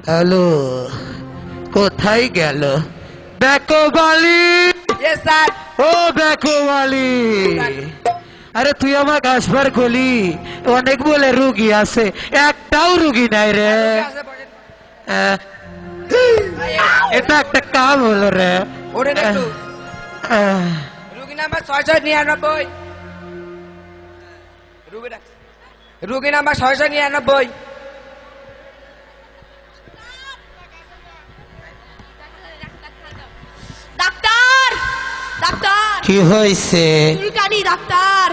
Hello, কোথায় গেল বেকোবালি? ও বেকোবালি, আরে তুই আমাকে আসবার গলি, অনেক বলে রুগী আছে, একটাও রুগী নাই রে। এটা একটা কাম হলো রে। রুগী নাম্বার 699। রুগী নাম্বার 699। ডাক্তার, ডাক্তার, কি হয়েছে? চুলকানি ডাক্তার,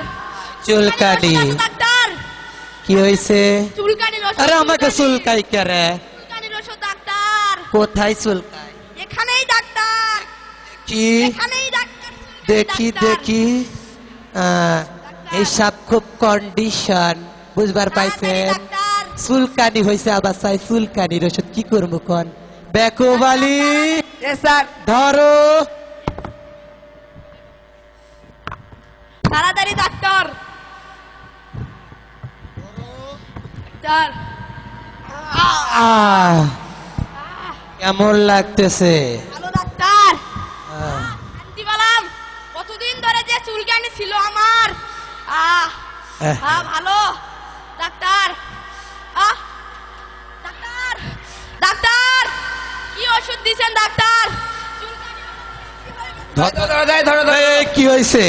চুলকানি? ডাক্তার কি হয়েছে? চুলকানির ওষুধ। আরে আমাকে চুলকাই কে রে? চুলকানির ওষুধ ডাক্তার। কোথায় চুলকাই? এখানেই ডাক্তার, কি এখানেই ডাক্তার। দেখি দেখি, এইসব খুব কন্ডিশন বুঝবার পাইছেন। চুলকানি হয়েছে আবার চাই চুলকানির ওষুধ কি করবো কোন? বেকোবালি ধরো। তাড়াতাড়ি ডাক্তার, ডাক্তার। কেমন লাগতেছে? ভালো ডাক্তার। আহ, শান্তি পেলাম। কতদিন ধরে যে চুলকানি ছিল আমার। ভালো ডাক্তার। ডাক্তার, ডাক্তার, কি ওষুধ দিছেন ডাক্তার? এই, কি হয়েছে?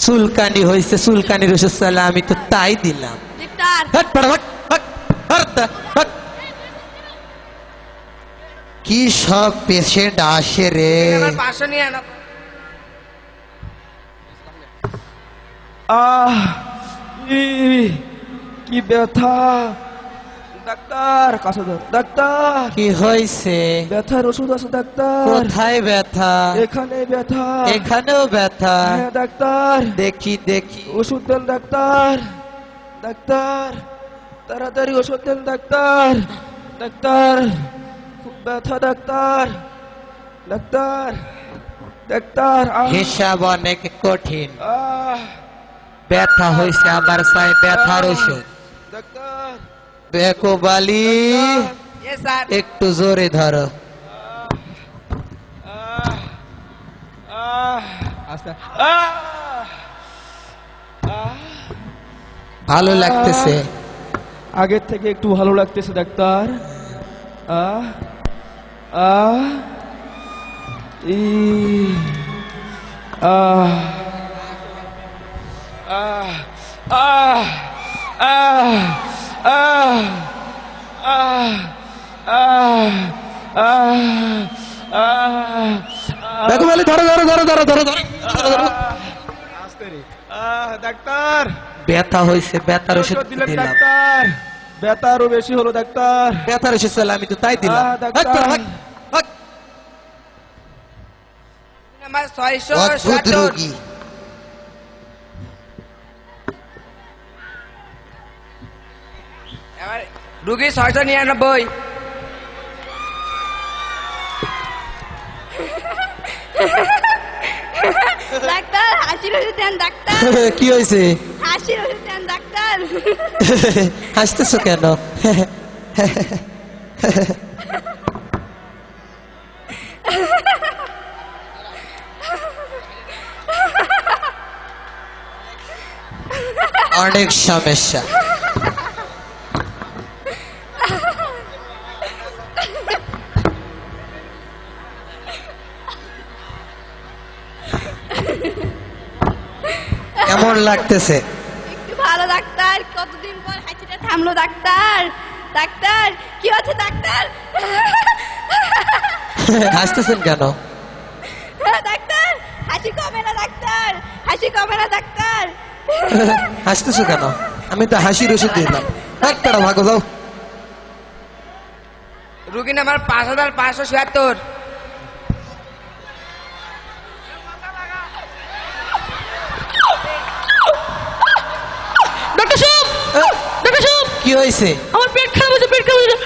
চুলকানি হয়েছে, চুলকানির ওষুধ চাইলে আমি তো তাই দিলাম। ডাক্তার, হাট, পাড়া, হাট, হাট, হাট, হাট। কি সব পেশেন্ট আসে রে। 599। কি ব্যথা ডাক্তার, কাছে ধর ডাক্তার। কি হয়েছে? ব্যথার ওষুধ আছে ডাক্তার। কোথায় ব্যথা? এখানে ব্যথা। এখানেও ব্যথা? হ্যাঁ ডাক্তার। দেখি দেখি। ওষুধ দেন ডাক্তার। ডাক্তার, তাড়াতাড়ি ওষুধ দেন ডাক্তার। ডাক্তার, খুব ব্যথা ডাক্তার। Doctor, doctor. হিসাব অনেক কঠিন। আহ, ব্যথা হয়েছে আবার চাই ব্যথার ওষুধ। ডাক্তার। বেকোবালি, একটু জোরে ধরো। ভালো লাগতেছে? আগের থেকে একটু ভালো লাগতেছে ডাক্তার। আহ আহ ই আহ আহ আহ আহ আহ আহ আহ বেকোবালি ধরো ধরো ধরো ধরো ধরো ধরো ধরো। ডাক্তার, ব্যথা হয়েছে, ব্যথার ওষুধ দিলেন দিলাম। ডাক্তার। ব্যথা আরো বেশি হলো ডাক্তার। ব্যথার ওষুধ চাইলে আমি তো তাই দিলাম। ডাক্তার। হাট, পাড়া, হাট, হাট। নাম্বার অদ্ভুত 677। রোগী। এবার রুগী 699। ডাক্তার, হাসির ওষুধ দেন ডাক্তার। কি হয়েছে? হাসির ওষুধ দেন ডাক্তার। হাসতেছো কেন? অনেক সমস্যা। কেমন লাগতেছে? একটু ভালো ডাক্তার। কতদিন পর হাসিটা থামলো ডাক্তার। ডাক্তার, কি হচ্ছে ডাক্তার? হাসতেছেন কেন? ডাক্তার, হাসি কমে না ডাক্তার, হাসি কমে না ডাক্তার। হাসতেছো কেন? আমি তো হাসির ওষুধ দিলাম। হাট, পাড়া, ভাগো যাও। রুগী নাম্বার 5577। ডক্টর সাহেব, ডক্টর সাহেব, কি হয়েছে? আমার পেট খারাপ হয়েছে, পেট খারাপ হয়েছে।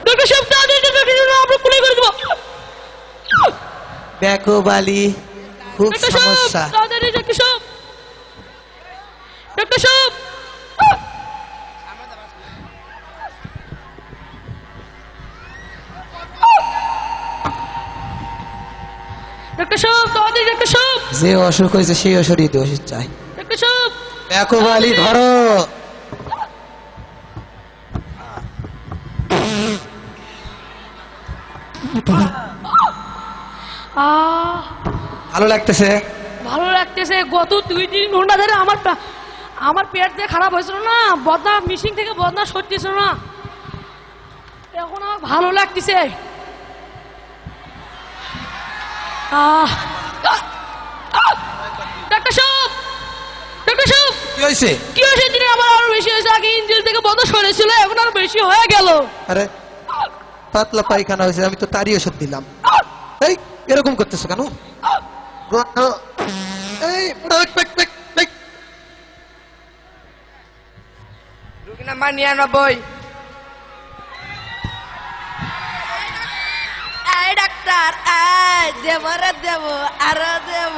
ডক্টর সাহেব, তাড়াতাড়ি ডক্টর সাহেব, আমরা কুলাই করে দেবো। বেকোবালি, খুব ডক্টর সমস্যা। সাহেব, তাড়াতাড়ি ডক্টর সাহেব, ডক্টর সাহেব। ডাক্তার সাহেব তাড়াতাড়ি ডাক্তার সাহেব যে অসুখ হয়েছে সেই ওষুধই তো ওষুধ চাই। ডাক্তার সাহেব দেখো বালি ধরো। ভালো লাগতেছে? ভালো লাগতেছে। গত 2-3 ঘন্টা ধরে আমার পেট যে খারাপ হয়েছিল না, বদনা মিশিং থেকে বদনা সরতেছিল না, এখন আমার ভালো লাগতেছে। ডাক্তার সাহেব ডাক্তার সাহেব কি হয়েছে? কি হয়েছে? দিনে আমার আরো বেশি হয়েছে। আগে ইঞ্জিল থেকে বদনা সরেছিল, এখন আরো বেশি হয়ে গেল। আরে পাতলা পায়খানা হয়েছে, আমি তো তারই ওষুধ দিলাম। এই এরকম করতেছো কেন? এই রুগী নাম্বার 99। এই ডাক্তার এই দেব রে দেব আরো দেব।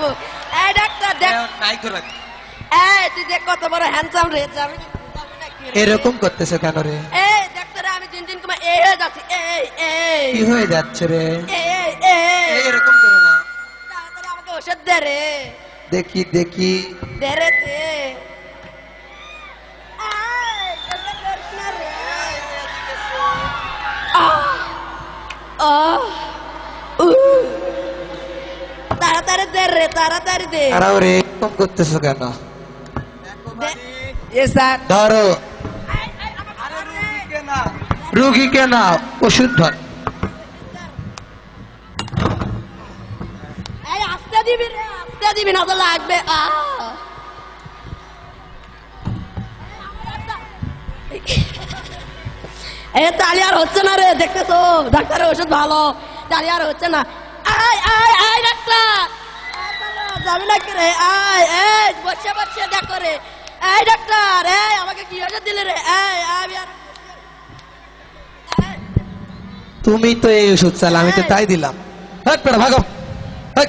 এই ডাক্তার দেখ, এই তুই দেখ কত বড় হ্যান্ডসাম রে। আমি এরকম করতেছো কেন রে? এই ডাক্তার আমি দিন দিন কমে এই হয়ে যাচ্ছি। এই এই কি হয়ে যাচ্ছে রে? এই এই এরকম করো না। তাড়াতাড়ি আমাকে ওষুধ দে রে, দেখি দেখি। দে রে দে। এই, কেন করিস না রে? তাড়াতাড়ি দে রে, তাড়াতাড়ি দে। আরাও রে, এরকম করতেছো কেন? Yes sir. ধরো। রুগীকে না ওষুধ ধর। এই আস্তে দিবি রে, আস্তে দিবি না তো লাগবে। এই তালি আর হচ্ছে না রে, দেখতেছো ডাক্তারের ওষুধ ভালো, তালি আর হচ্ছে না। আয় আয় আয় ডাক্তার, যাবি না কি রে? আয় এই বসে বসে দেখো রে। এই ডাক্তার এই আমাকে কি ওষুধ দিলে রে? এই আমি আর তুমি তো এই ওষুধ চালা, আমি তো তাই দিলাম। হাট পেড়া ভাগো। হাট।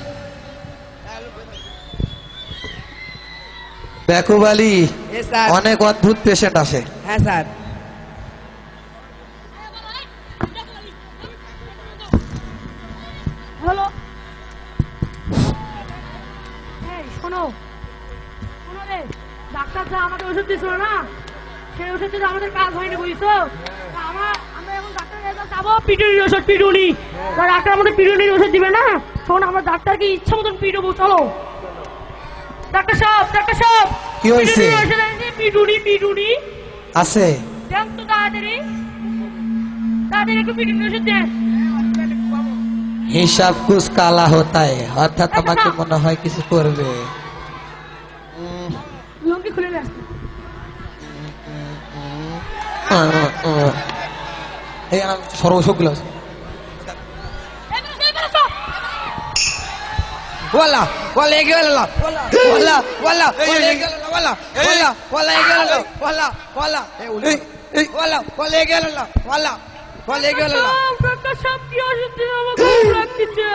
দেখো বালি, ইয়েস স্যার। অনেক অদ্ভুত পেশেন্ট আসে। হ্যাঁ স্যার। হ্যালো, এই শোনো শোনো রে, ডাক্তার যা আমাকে ওষুধ দিয়েছিল না, সেই ওষুধ যদি আমাদের কাজ হয়নি বুঝছো। আমরা এখন ডাক্তারের কাছে যাবো, পিটুনির ওষুধ, পিটুনি। ডাক্তার আমাদের পিটুনির ওষুধ দিবে না। শোন, আমরা ডাক্তারকে ইচ্ছা মতন পিটবো, চলো। ডাক্তার সাহেব ডাক্তার সাহেব, কি হয়েছে? পিটুনির ওষুধ এনেছি, পিটুনি পিটুনি আছে? দেন তো তাড়াতাড়ি, তাড়াতাড়ি একটু পিটুনির ওষুধ দেন। হিসাব কুছ কালা होता है, অর্থাৎ আমাকে মনে হয় কিছু করবে। লুঙ্গি খুলে নে। এই আমার সর্বসবগুলো আছে। ওয়ালা ওয়ালা এগে ওয়ালা ওয়ালা ওয়ালা ওয়ালা এগে ওয়ালা ওয়ালা ওয়ালা এগে ওয়ালা ওয়ালা ওয়ালা ওয়ালা ওয়ালা এগে ওয়ালা ওয়ালা ওয়ালা এগে ওয়ালা। ডাক্তার সাহেব কি ওষুধ দিন আমাকে লাগতেছে?